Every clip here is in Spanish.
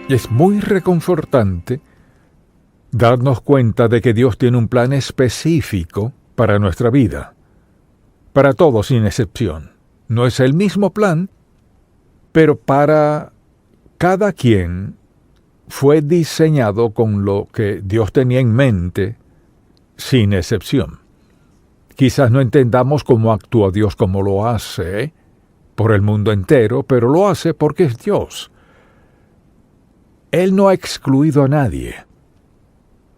Es muy reconfortante darnos cuenta de que Dios tiene un plan específico para nuestra vida, para todos sin excepción. No es el mismo plan, pero para cada quien fue diseñado con lo que Dios tenía en mente, sin excepción. Quizás no entendamos cómo actúa Dios como lo hace por el mundo entero, pero lo hace porque es Dios. Él no ha excluido a nadie.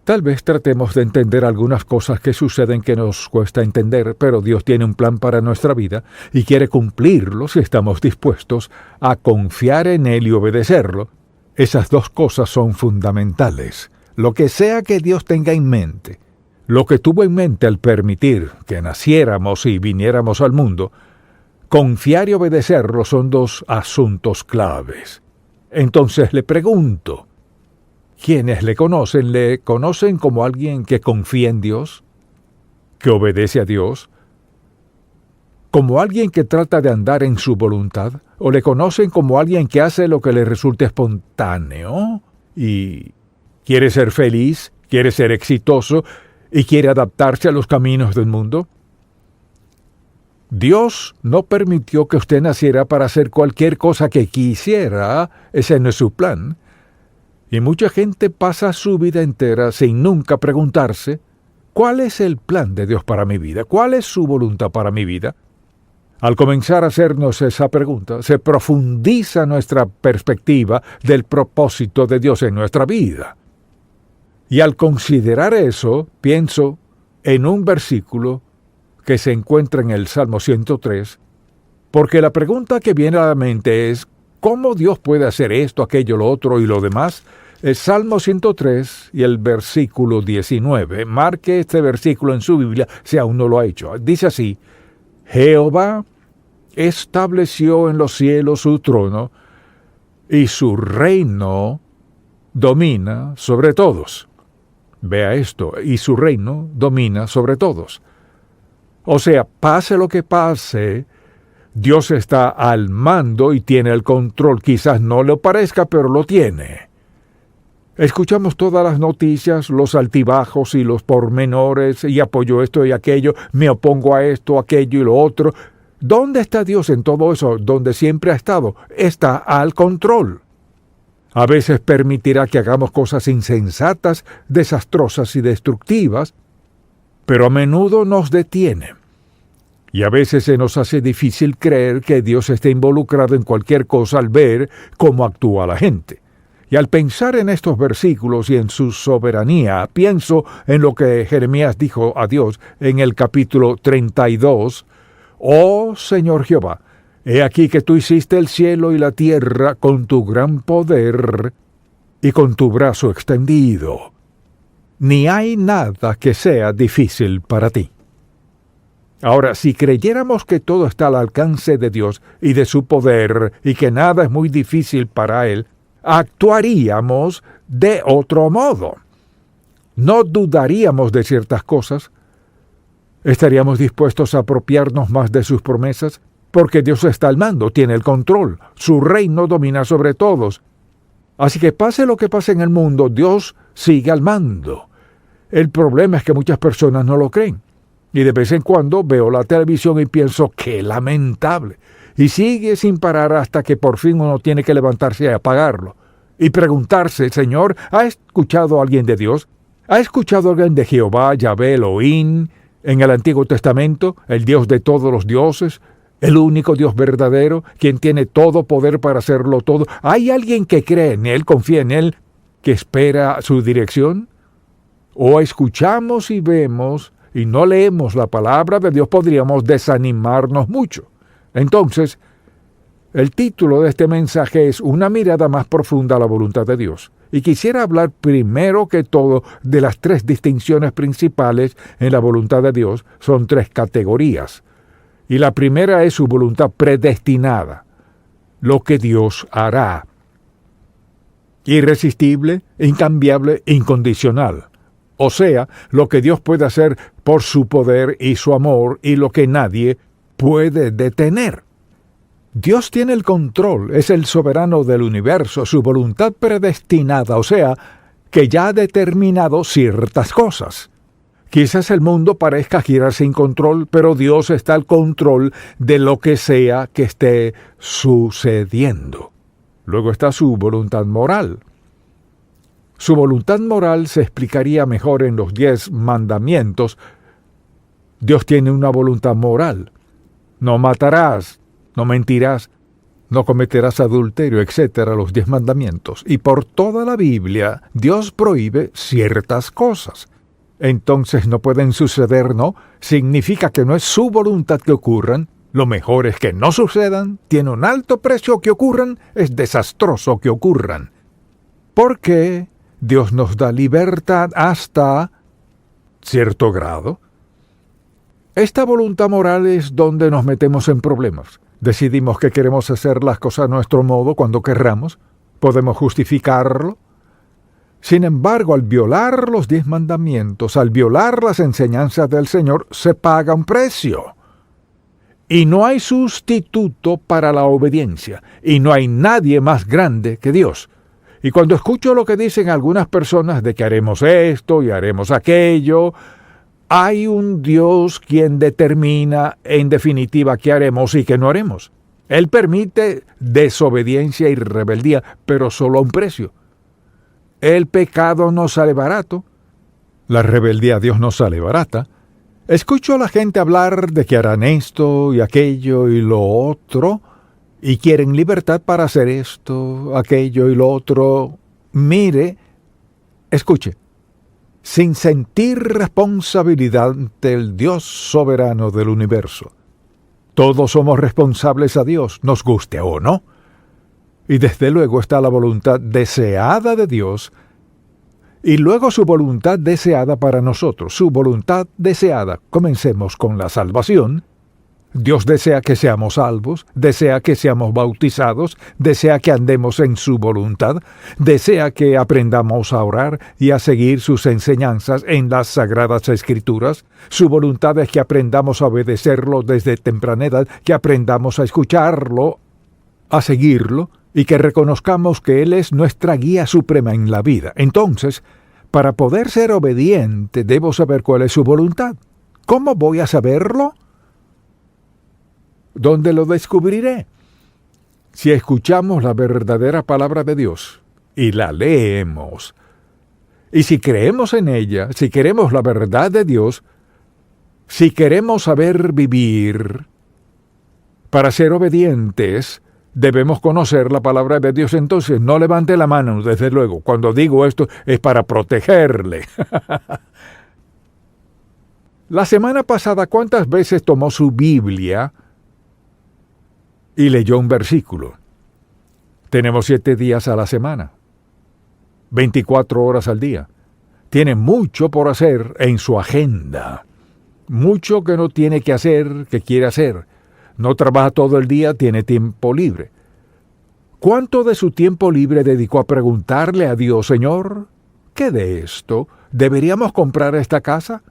Tal vez tratemos de entender algunas cosas que suceden que nos cuesta entender, pero Dios tiene un plan para nuestra vida y quiere cumplirlo si estamos dispuestos a confiar en Él y obedecerlo. Esas dos cosas son fundamentales. Lo que sea que Dios tenga en mente, lo que tuvo en mente al permitir que naciéramos y viniéramos al mundo, confiar y obedecerlo son dos asuntos claves. Entonces le pregunto, ¿quiénes le conocen como alguien que confía en Dios, que obedece a Dios, como alguien que trata de andar en su voluntad, o le conocen como alguien que hace lo que le resulte espontáneo y quiere ser feliz, quiere ser exitoso y quiere adaptarse a los caminos del mundo? Dios no permitió que usted naciera para hacer cualquier cosa que quisiera. Ese no es su plan. Y mucha gente pasa su vida entera sin nunca preguntarse, ¿cuál es el plan de Dios para mi vida? ¿Cuál es su voluntad para mi vida? Al comenzar a hacernos esa pregunta, se profundiza nuestra perspectiva del propósito de Dios en nuestra vida. Y al considerar eso, pienso en un versículo que se encuentra en el Salmo 103, porque la pregunta que viene a la mente es, ¿cómo Dios puede hacer esto, aquello, lo otro y lo demás? El Salmo 103 y el versículo 19. Marque este versículo en su Biblia si aún no lo ha hecho. Dice así, Jehová estableció en los cielos su trono y su reino domina sobre todos. Vea esto, y su reino domina sobre todos. O sea, pase lo que pase, Dios está al mando y tiene el control. Quizás no le parezca, pero lo tiene. Escuchamos todas las noticias, los altibajos y los pormenores, y apoyo esto y aquello, me opongo a esto, aquello y lo otro. ¿Dónde está Dios en todo eso? ¿Dónde siempre ha estado? Está al control. A veces permitirá que hagamos cosas insensatas, desastrosas y destructivas, pero a menudo nos detiene. Y a veces se nos hace difícil creer que Dios esté involucrado en cualquier cosa al ver cómo actúa la gente. Y al pensar en estos versículos y en su soberanía, pienso en lo que Jeremías dijo a Dios en el capítulo 32. Oh Señor Jehová, he aquí que tú hiciste el cielo y la tierra con tu gran poder y con tu brazo extendido. Ni hay nada que sea difícil para ti. Ahora, si creyéramos que todo está al alcance de Dios y de su poder y que nada es muy difícil para Él, actuaríamos de otro modo. No dudaríamos de ciertas cosas. Estaríamos dispuestos a apropiarnos más de sus promesas, porque Dios está al mando, tiene el control, su reino domina sobre todos. Así que pase lo que pase en el mundo, Dios sigue al mando. El problema es que muchas personas no lo creen. Y de vez en cuando veo la televisión y pienso, ¡qué lamentable! Y sigue sin parar hasta que por fin uno tiene que levantarse y apagarlo. Y preguntarse, Señor, ¿ha escuchado a alguien de Dios? ¿Ha escuchado a alguien de Jehová, Yahvé, Elohim, en el Antiguo Testamento, el Dios de todos los dioses, el único Dios verdadero, quien tiene todo poder para hacerlo todo? ¿Hay alguien que cree en Él, confía en Él, que espera su dirección? O escuchamos y vemos y no leemos la palabra de Dios, podríamos desanimarnos mucho. Entonces, el título de este mensaje es Una mirada más profunda a la voluntad de Dios. Y quisiera hablar primero que todo de las tres distinciones principales en la voluntad de Dios. Son tres categorías. Y la primera es su voluntad predestinada, lo que Dios hará. Irresistible, incambiable, incondicional. O sea, lo que Dios puede hacer por su poder y su amor y lo que nadie puede detener. Dios tiene el control, es el soberano del universo, su voluntad predestinada, o sea, que ya ha determinado ciertas cosas. Quizás el mundo parezca girar sin control, pero Dios está al control de lo que sea que esté sucediendo. Luego está su voluntad moral. Su voluntad moral se explicaría mejor en los 10 mandamientos. Dios tiene una voluntad moral. No matarás, no mentirás, no cometerás adulterio, etc., los 10 mandamientos. Y por toda la Biblia, Dios prohíbe ciertas cosas. Entonces no pueden suceder, ¿no? Significa que no es su voluntad que ocurran. Lo mejor es que no sucedan, tiene un alto precio que ocurran, es desastroso que ocurran. Porque Dios nos da libertad hasta cierto grado. Esta voluntad moral es donde nos metemos en problemas. Decidimos que queremos hacer las cosas a nuestro modo cuando querramos. Podemos justificarlo. Sin embargo, al violar los 10 mandamientos, al violar las enseñanzas del Señor, se paga un precio. Y no hay sustituto para la obediencia. Y no hay nadie más grande que Dios. Y cuando escucho lo que dicen algunas personas de que haremos esto y haremos aquello, hay un Dios quien determina en definitiva qué haremos y qué no haremos. Él permite desobediencia y rebeldía, pero solo a un precio. El pecado no sale barato. La rebeldía a Dios no sale barata. Escucho a la gente hablar de que harán esto y aquello y lo otro, y quieren libertad para hacer esto, aquello y lo otro. Mire, escuche, sin sentir responsabilidad ante el Dios soberano del universo. Todos somos responsables a Dios, nos guste o no. Y desde luego está la voluntad deseada de Dios, y luego su voluntad deseada para nosotros, su voluntad deseada. Comencemos con la salvación. Dios desea que seamos salvos, desea que seamos bautizados, desea que andemos en su voluntad, desea que aprendamos a orar y a seguir sus enseñanzas en las Sagradas Escrituras. Su voluntad es que aprendamos a obedecerlo desde temprana edad, que aprendamos a escucharlo, a seguirlo, y que reconozcamos que Él es nuestra guía suprema en la vida. Entonces, para poder ser obediente, debo saber cuál es su voluntad. ¿Cómo voy a saberlo? ¿Dónde lo descubriré? Si escuchamos la verdadera palabra de Dios y la leemos, y si creemos en ella, si queremos la verdad de Dios, si queremos saber vivir, para ser obedientes, debemos conocer la palabra de Dios. Entonces, no levante la mano, desde luego. Cuando digo esto, es para protegerle. La semana pasada, ¿cuántas veces tomó su Biblia y leyó un versículo? Tenemos 7 días a la semana, 24 horas al día. Tiene mucho por hacer en su agenda. Mucho que no tiene que hacer, que quiere hacer. No trabaja todo el día, tiene tiempo libre. ¿Cuánto de su tiempo libre dedicó a preguntarle a Dios, Señor, ¿qué de esto? ¿Deberíamos comprar esta casa?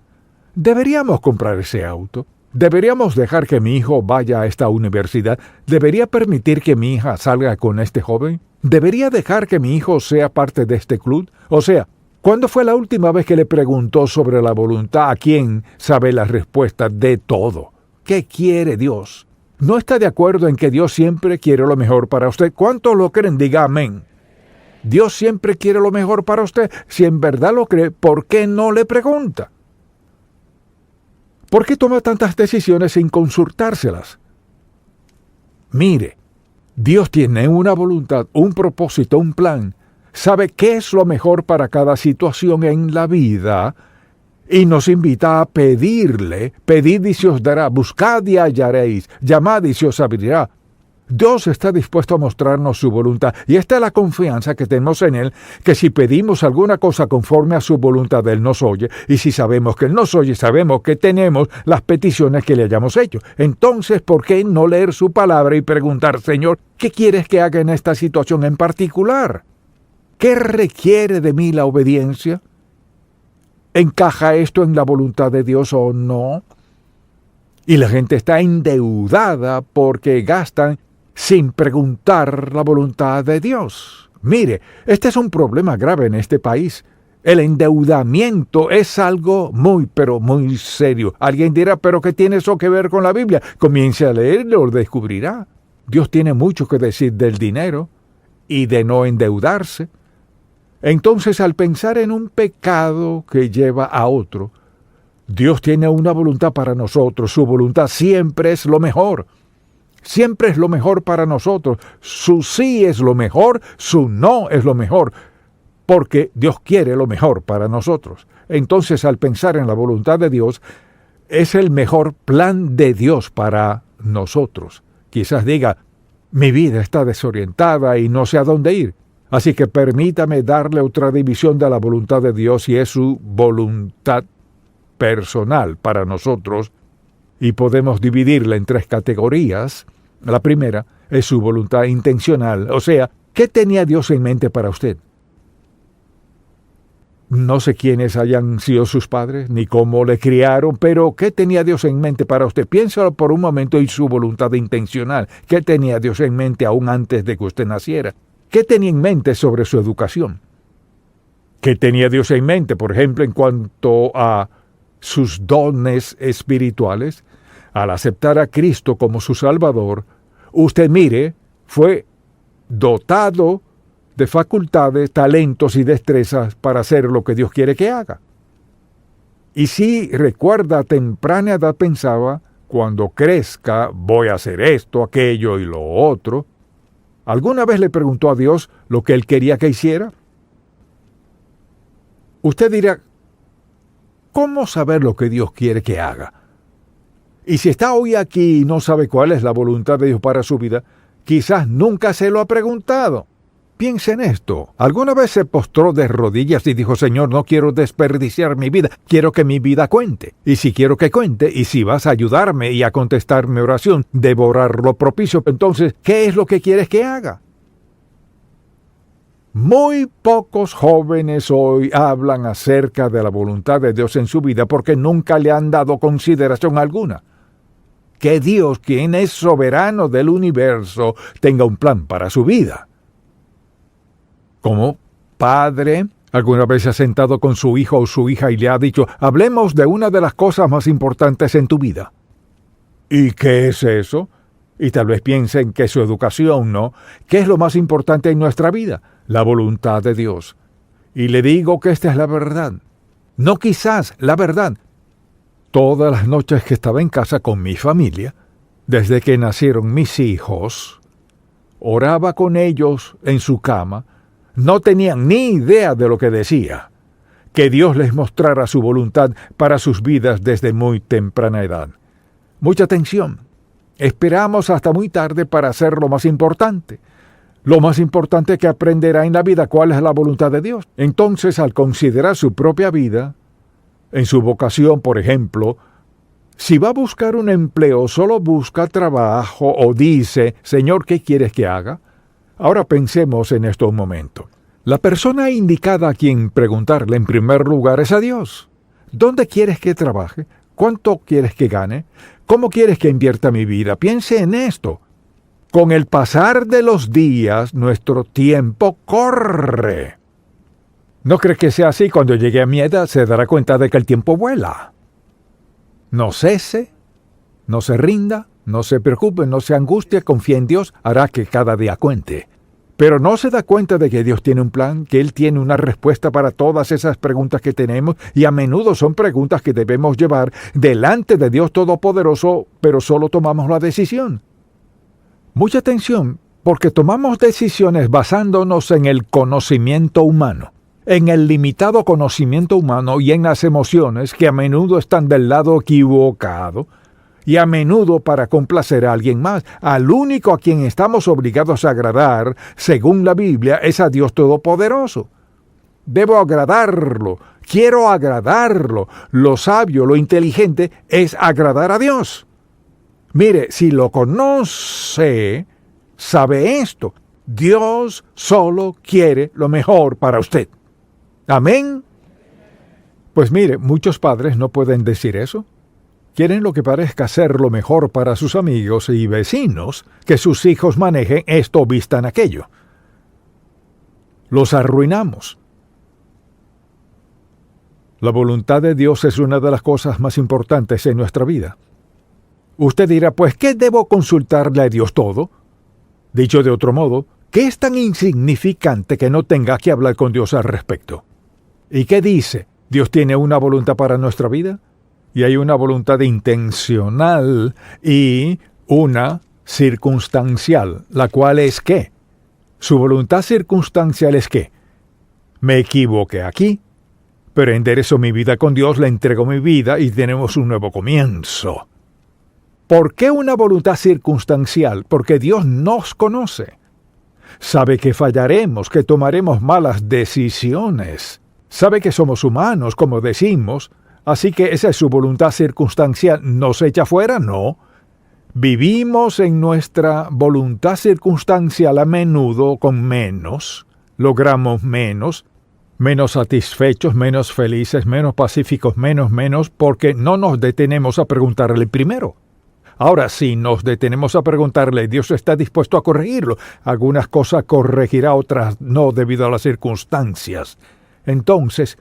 ¿Deberíamos comprar ese auto? ¿Deberíamos dejar que mi hijo vaya a esta universidad? ¿Debería permitir que mi hija salga con este joven? ¿Debería dejar que mi hijo sea parte de este club? O sea, ¿cuándo fue la última vez que le preguntó sobre la voluntad a quien sabe la respuesta de todo? ¿Qué quiere Dios? ¿No está de acuerdo en que Dios siempre quiere lo mejor para usted? ¿Cuántos lo creen? Diga amén. Dios siempre quiere lo mejor para usted. Si en verdad lo cree, ¿por qué no le pregunta? ¿Por qué toma tantas decisiones sin consultárselas? Mire, Dios tiene una voluntad, un propósito, un plan. Sabe qué es lo mejor para cada situación en la vida y nos invita a pedirle. Pedid y se os dará, buscad y hallaréis, llamad y se os abrirá. Dios está dispuesto a mostrarnos su voluntad, y esta es la confianza que tenemos en Él, que si pedimos alguna cosa conforme a su voluntad, Él nos oye, y si sabemos que Él nos oye, sabemos que tenemos las peticiones que le hayamos hecho. Entonces, ¿por qué no leer su palabra y preguntar, Señor, ¿qué quieres que haga en esta situación en particular? ¿Qué requiere de mí la obediencia? ¿Encaja esto en la voluntad de Dios o no? Y la gente está endeudada porque gastan sin preguntar la voluntad de Dios. Mire, este es un problema grave en este país. El endeudamiento es algo muy, pero muy serio. Alguien dirá, ¿pero qué tiene eso que ver con la Biblia? Comience a leer y lo descubrirá. Dios tiene mucho que decir del dinero y de no endeudarse. Entonces, al pensar en un pecado que lleva a otro, Dios tiene una voluntad para nosotros. Su voluntad siempre es lo mejor. Siempre es lo mejor para nosotros. Su sí es lo mejor, su no es lo mejor, porque Dios quiere lo mejor para nosotros. Entonces, al pensar en la voluntad de Dios, es el mejor plan de Dios para nosotros. Quizás diga, mi vida está desorientada y no sé a dónde ir. Así que permítame darle otra división de la voluntad de Dios, y es su voluntad personal para nosotros, y podemos dividirla en 3 categorías. La primera es su voluntad intencional, o sea, ¿qué tenía Dios en mente para usted? No sé quiénes hayan sido sus padres, ni cómo le criaron, pero ¿qué tenía Dios en mente para usted? Piénsalo por un momento en su voluntad intencional. ¿Qué tenía Dios en mente aún antes de que usted naciera? ¿Qué tenía en mente sobre su educación? ¿Qué tenía Dios en mente, por ejemplo, en cuanto a sus dones espirituales? Al aceptar a Cristo como su Salvador, usted, mire, fue dotado de facultades, talentos y destrezas para hacer lo que Dios quiere que haga. Y si recuerda, a temprana edad pensaba, cuando crezca voy a hacer esto, aquello y lo otro. ¿Alguna vez le preguntó a Dios lo que Él quería que hiciera? Usted dirá, ¿cómo saber lo que Dios quiere que haga? Y si está hoy aquí y no sabe cuál es la voluntad de Dios para su vida, quizás nunca se lo ha preguntado. Piense en esto. ¿Alguna vez se postró de rodillas y dijo, Señor, no quiero desperdiciar mi vida, quiero que mi vida cuente? Y si quiero que cuente, y si vas a ayudarme y a contestar mi oración, devorar lo propicio, entonces, ¿qué es lo que quieres que haga? Muy pocos jóvenes hoy hablan acerca de la voluntad de Dios en su vida porque nunca le han dado consideración alguna. Que Dios, quien es soberano del universo, tenga un plan para su vida. Como padre, ¿alguna vez se ha sentado con su hijo o su hija y le ha dicho, hablemos de una de las cosas más importantes en tu vida? ¿Y qué es eso? Y tal vez piensen que su educación, ¿no? ¿Qué es lo más importante en nuestra vida? La voluntad de Dios. Y le digo que esta es la verdad. No quizás, la verdad. Todas las noches que estaba en casa con mi familia, desde que nacieron mis hijos, oraba con ellos en su cama. No tenían ni idea de lo que decía. Que Dios les mostrara su voluntad para sus vidas desde muy temprana edad. Mucha atención. Esperamos hasta muy tarde para hacer lo más importante. Lo más importante que aprenderá en la vida, ¿cuál es la voluntad de Dios? Entonces, al considerar su propia vida, en su vocación, por ejemplo, si va a buscar un empleo, solo busca trabajo o dice, Señor, ¿qué quieres que haga? Ahora pensemos en esto un momento. La persona indicada a quien preguntarle en primer lugar es a Dios. ¿Dónde quieres que trabaje? ¿Cuánto quieres que gane? ¿Cómo quieres que invierta mi vida? Piense en esto. Con el pasar de los días, nuestro tiempo corre. ¿No cree que sea así? Cuando llegue a mi edad, se dará cuenta de que el tiempo vuela. No cese, no se rinda, no se preocupe, no se angustie, confíe en Dios, hará que cada día cuente. Pero no se da cuenta de que Dios tiene un plan, que Él tiene una respuesta para todas esas preguntas que tenemos, y a menudo son preguntas que debemos llevar delante de Dios Todopoderoso, pero solo tomamos la decisión. Mucha atención, porque tomamos decisiones basándonos en el conocimiento humano, en el limitado conocimiento humano y en las emociones que a menudo están del lado equivocado, y a menudo para complacer a alguien más. Al único a quien estamos obligados a agradar, según la Biblia, es a Dios Todopoderoso. Debo agradarlo, quiero agradarlo. Lo sabio, lo inteligente es agradar a Dios. Mire, si lo conoce, sabe esto. Dios solo quiere lo mejor para usted. Amén. Pues mire, muchos padres no pueden decir eso. quieren lo que parezca ser lo mejor para sus amigos y vecinos, que sus hijos manejen esto o vistan aquello. Los arruinamos. La voluntad de Dios es una de las cosas más importantes en nuestra vida. Usted dirá, pues, ¿qué debo consultarle a Dios todo? Dicho de otro modo, ¿qué es tan insignificante que no tenga que hablar con Dios al respecto? ¿Y qué dice? ¿Dios tiene una voluntad para nuestra vida? Y hay una voluntad intencional y una circunstancial, la cual es ¿qué? Su voluntad circunstancial es ¿qué? Me equivoqué aquí, pero enderezo mi vida con Dios, le entrego mi vida y tenemos un nuevo comienzo. ¿Por qué una voluntad circunstancial? Porque Dios nos conoce. Sabe que fallaremos, que tomaremos malas decisiones. Sabe que somos humanos, como decimos, así que esa es su voluntad circunstancial. ¿Nos echa fuera? No. Vivimos en nuestra voluntad circunstancial a menudo con menos. Logramos menos satisfechos, menos felices, menos pacíficos, menos, porque no nos detenemos a preguntarle primero. Ahora, si nos detenemos a preguntarle, Dios está dispuesto a corregirlo. Algunas cosas corregirá, otras no, debido a las circunstancias. Entonces,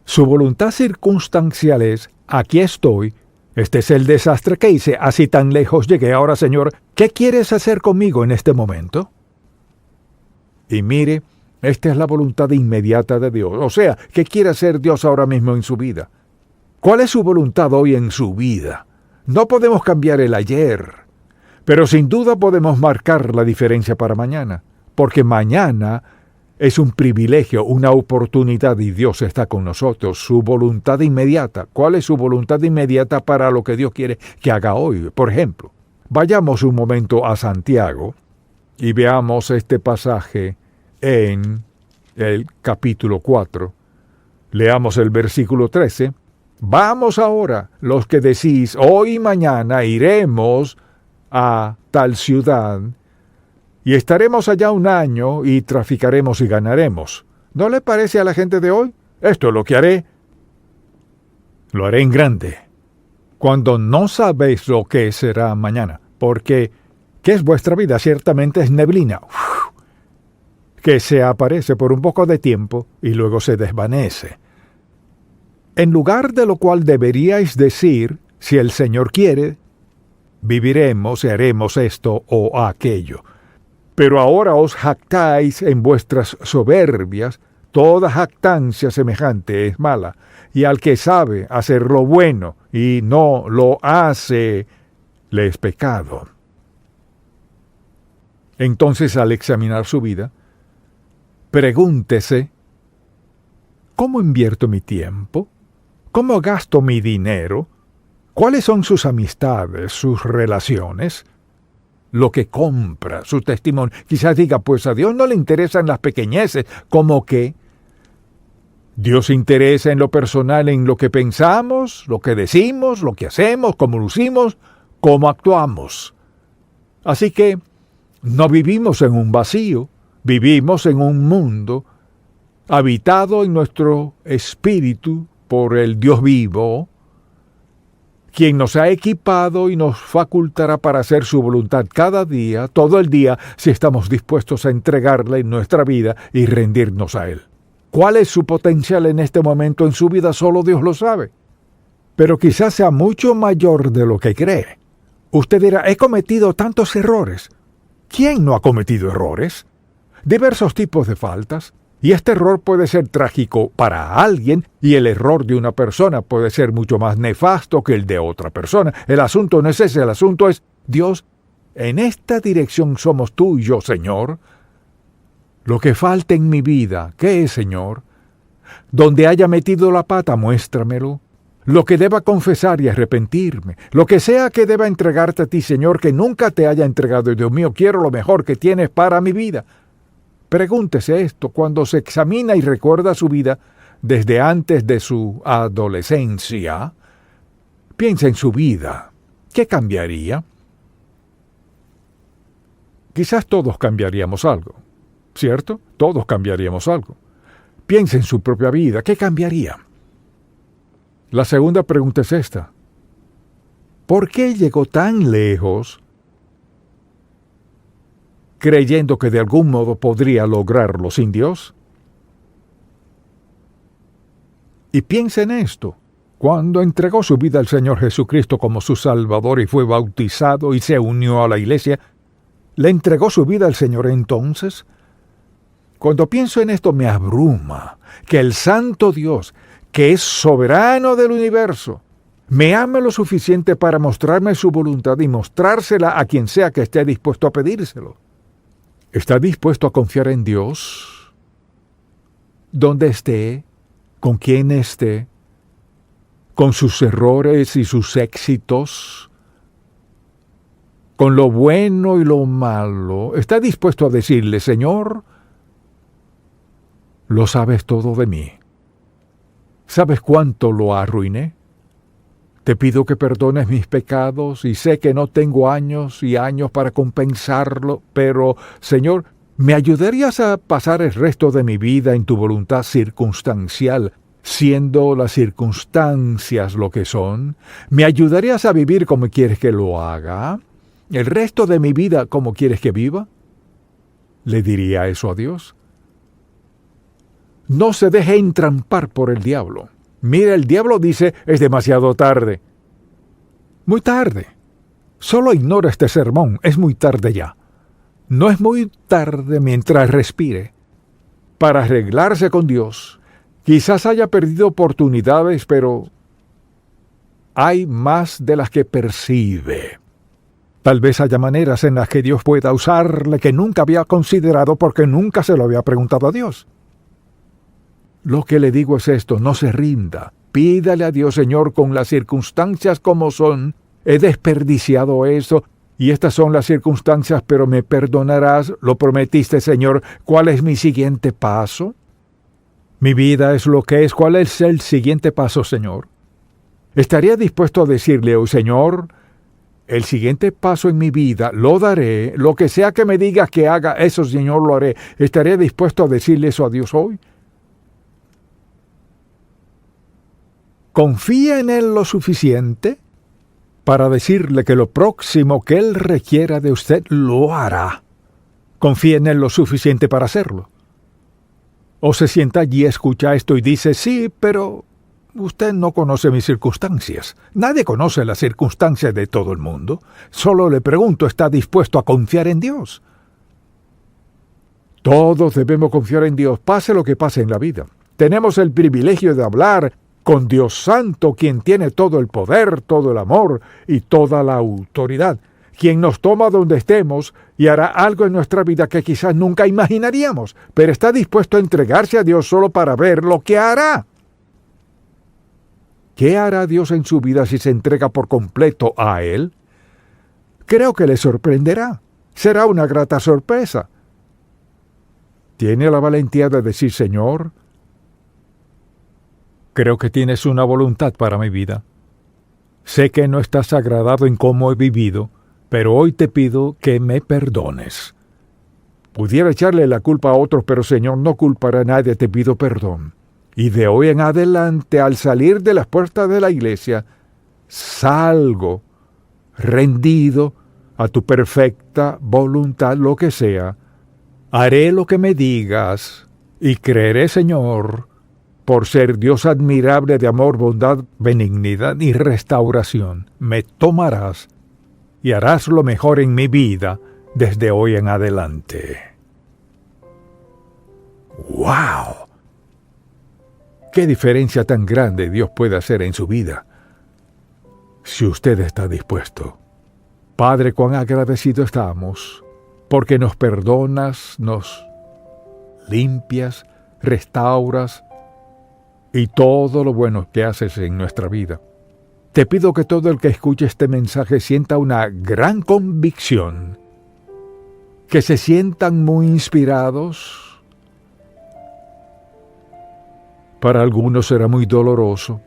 su voluntad circunstancial es, aquí estoy, este es el desastre que hice, así tan lejos llegué. Ahora, Señor, ¿qué quieres hacer conmigo en este momento? Y mire, esta es la voluntad inmediata de Dios. O sea, ¿qué quiere hacer Dios ahora mismo en su vida? ¿Cuál es su voluntad hoy en su vida? No podemos cambiar el ayer, pero sin duda podemos marcar la diferencia para mañana, porque mañana es un privilegio, una oportunidad y Dios está con nosotros. Su voluntad inmediata. ¿Cuál es su voluntad inmediata para lo que Dios quiere que haga hoy? Por ejemplo, vayamos un momento a Santiago y veamos este pasaje en el capítulo 4. Leamos el versículo 13. Vamos ahora, los que decís, hoy y mañana iremos a tal ciudad, y estaremos allá un año, y traficaremos y ganaremos. ¿No le parece a la gente de hoy? Esto es lo que haré. Lo haré en grande. Cuando no sabéis lo que será mañana, porque ¿qué es vuestra vida? Ciertamente es neblina, que se aparece por un poco de tiempo y luego se desvanece. En lugar de lo cual deberíais decir, si el Señor quiere, viviremos y haremos esto o aquello. Pero ahora os jactáis en vuestras soberbias. Toda jactancia semejante es mala, y al que sabe hacer lo bueno y no lo hace, le es pecado. Entonces, al examinar su vida, pregúntese, ¿cómo invierto mi tiempo? ¿Cómo gasto mi dinero? ¿Cuáles son sus amistades, sus relaciones? Lo que compra, su testimonio. Quizás diga, pues a Dios no le interesan las pequeñeces, como que Dios se interesa en lo personal, en lo que pensamos, lo que decimos, lo que hacemos, cómo lucimos, cómo actuamos. Así que no vivimos en un vacío, vivimos en un mundo habitado en nuestro espíritu por el Dios vivo, quien nos ha equipado y nos facultará para hacer su voluntad cada día, todo el día, si estamos dispuestos a entregarle nuestra vida y rendirnos a Él. ¿Cuál es su potencial en este momento en su vida? Solo Dios lo sabe. Pero quizás sea mucho mayor de lo que cree. Usted dirá, he cometido tantos errores. ¿Quién no ha cometido errores? Diversos tipos de faltas. Y este error puede ser trágico para alguien, y el error de una persona puede ser mucho más nefasto que el de otra persona. El asunto no es ese, el asunto es, Dios, en esta dirección somos tú y yo, Señor. Lo que falta en mi vida, ¿qué es, Señor? Donde haya metido la pata, muéstramelo. Lo que deba confesar y arrepentirme. Lo que sea que deba entregarte a ti, Señor, que nunca te haya entregado. Dios mío, quiero lo mejor que tienes para mi vida. Pregúntese esto cuando se examina y recuerda su vida desde antes de su adolescencia. Piensa en su vida. ¿Qué cambiaría? Quizás todos cambiaríamos algo, ¿cierto? Todos cambiaríamos algo. Piensa en su propia vida. ¿Qué cambiaría? La segunda pregunta es esta. ¿Por qué llegó tan lejos creyendo que de algún modo podría lograrlo sin Dios? Y piensa en esto. Cuando entregó su vida al Señor Jesucristo como su Salvador y fue bautizado y se unió a la iglesia, ¿le entregó su vida al Señor entonces? Cuando pienso en esto me abruma que el Santo Dios, que es soberano del universo, me ama lo suficiente para mostrarme su voluntad y mostrársela a quien sea que esté dispuesto a pedírselo. ¿Está dispuesto a confiar en Dios? Donde esté, con quien esté, con sus errores y sus éxitos, con lo bueno y lo malo. ¿Está dispuesto a decirle, Señor, lo sabes todo de mí? ¿Sabes cuánto lo arruiné? Te pido que perdones mis pecados y sé que no tengo años y años para compensarlo, pero, Señor, ¿me ayudarías a pasar el resto de mi vida en tu voluntad circunstancial, siendo las circunstancias lo que son? ¿Me ayudarías a vivir como quieres que lo haga? ¿El resto de mi vida como quieres que viva? ¿Le diría eso a Dios? No se deje entrampar por el diablo. Mira, el diablo dice, es demasiado tarde. Muy tarde. Solo ignora este sermón, es muy tarde ya. No es muy tarde mientras respire. Para arreglarse con Dios. Quizás haya perdido oportunidades, pero hay más de las que percibe. Tal vez haya maneras en las que Dios pueda usarle que nunca había considerado porque nunca se lo había preguntado a Dios. Lo que le digo es esto, no se rinda. Pídale a Dios, Señor, con las circunstancias como son. He desperdiciado eso y estas son las circunstancias, pero me perdonarás. Lo prometiste, Señor. ¿Cuál es mi siguiente paso? Mi vida es lo que es. ¿Cuál es el siguiente paso, Señor? Estaría dispuesto a decirle, oh Señor, el siguiente paso en mi vida lo daré. Lo que sea que me digas que haga, eso, Señor, lo haré. ¿Estaría dispuesto a decirle eso a Dios hoy? ¿Confía en Él lo suficiente para decirle que lo próximo que Él requiera de usted lo hará? ¿Confía en Él lo suficiente para hacerlo? ¿O se sienta allí, escucha esto y dice, sí, pero usted no conoce mis circunstancias? Nadie conoce las circunstancias de todo el mundo. Solo le pregunto, ¿está dispuesto a confiar en Dios? Todos debemos confiar en Dios, pase lo que pase en la vida. Tenemos el privilegio de hablar con Dios Santo, quien tiene todo el poder, todo el amor y toda la autoridad, quien nos toma donde estemos y hará algo en nuestra vida que quizás nunca imaginaríamos, pero está dispuesto a entregarse a Dios solo para ver lo que hará. ¿Qué hará Dios en su vida si se entrega por completo a Él? Creo que le sorprenderá. Será una grata sorpresa. ¿Tiene la valentía de decir, Señor, creo que tienes una voluntad para mi vida? Sé que no estás agradado en cómo he vivido, pero hoy te pido que me perdones. Pudiera echarle la culpa a otros, pero Señor, no culparé a nadie, te pido perdón. Y de hoy en adelante, al salir de las puertas de la iglesia, salgo rendido a tu perfecta voluntad, lo que sea. Haré lo que me digas y creeré, Señor, por ser Dios admirable de amor, bondad, benignidad y restauración. Me tomarás y harás lo mejor en mi vida desde hoy en adelante. ¡Wow! ¡Qué diferencia tan grande Dios puede hacer en su vida! Si usted está dispuesto. Padre, cuán agradecido estamos, porque nos perdonas, nos limpias, restauras, y todo lo bueno que haces en nuestra vida. Te pido que todo el que escuche este mensaje sienta una gran convicción, que se sientan muy inspirados. Para algunos será muy doloroso,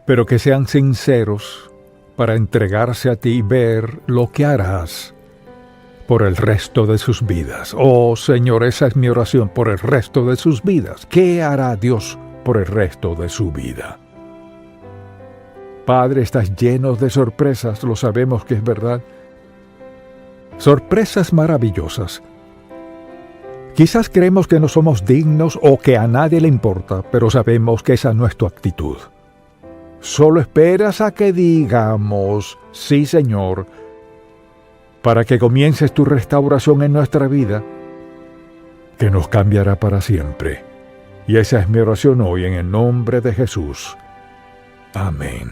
pero que sean sinceros para entregarse a ti y ver lo que harás por el resto de sus vidas. Oh Señor, esa es mi oración, por el resto de sus vidas. ¿Qué hará Dios por el resto de su vida? Padre, estás lleno de sorpresas, lo sabemos que es verdad. Sorpresas maravillosas. Quizás creemos que no somos dignos o que a nadie le importa, pero sabemos que esa no es tu actitud. Solo esperas a que digamos, sí, Señor, para que comiences tu restauración en nuestra vida, que nos cambiará para siempre. Y esa es mi oración hoy en el nombre de Jesús. Amén.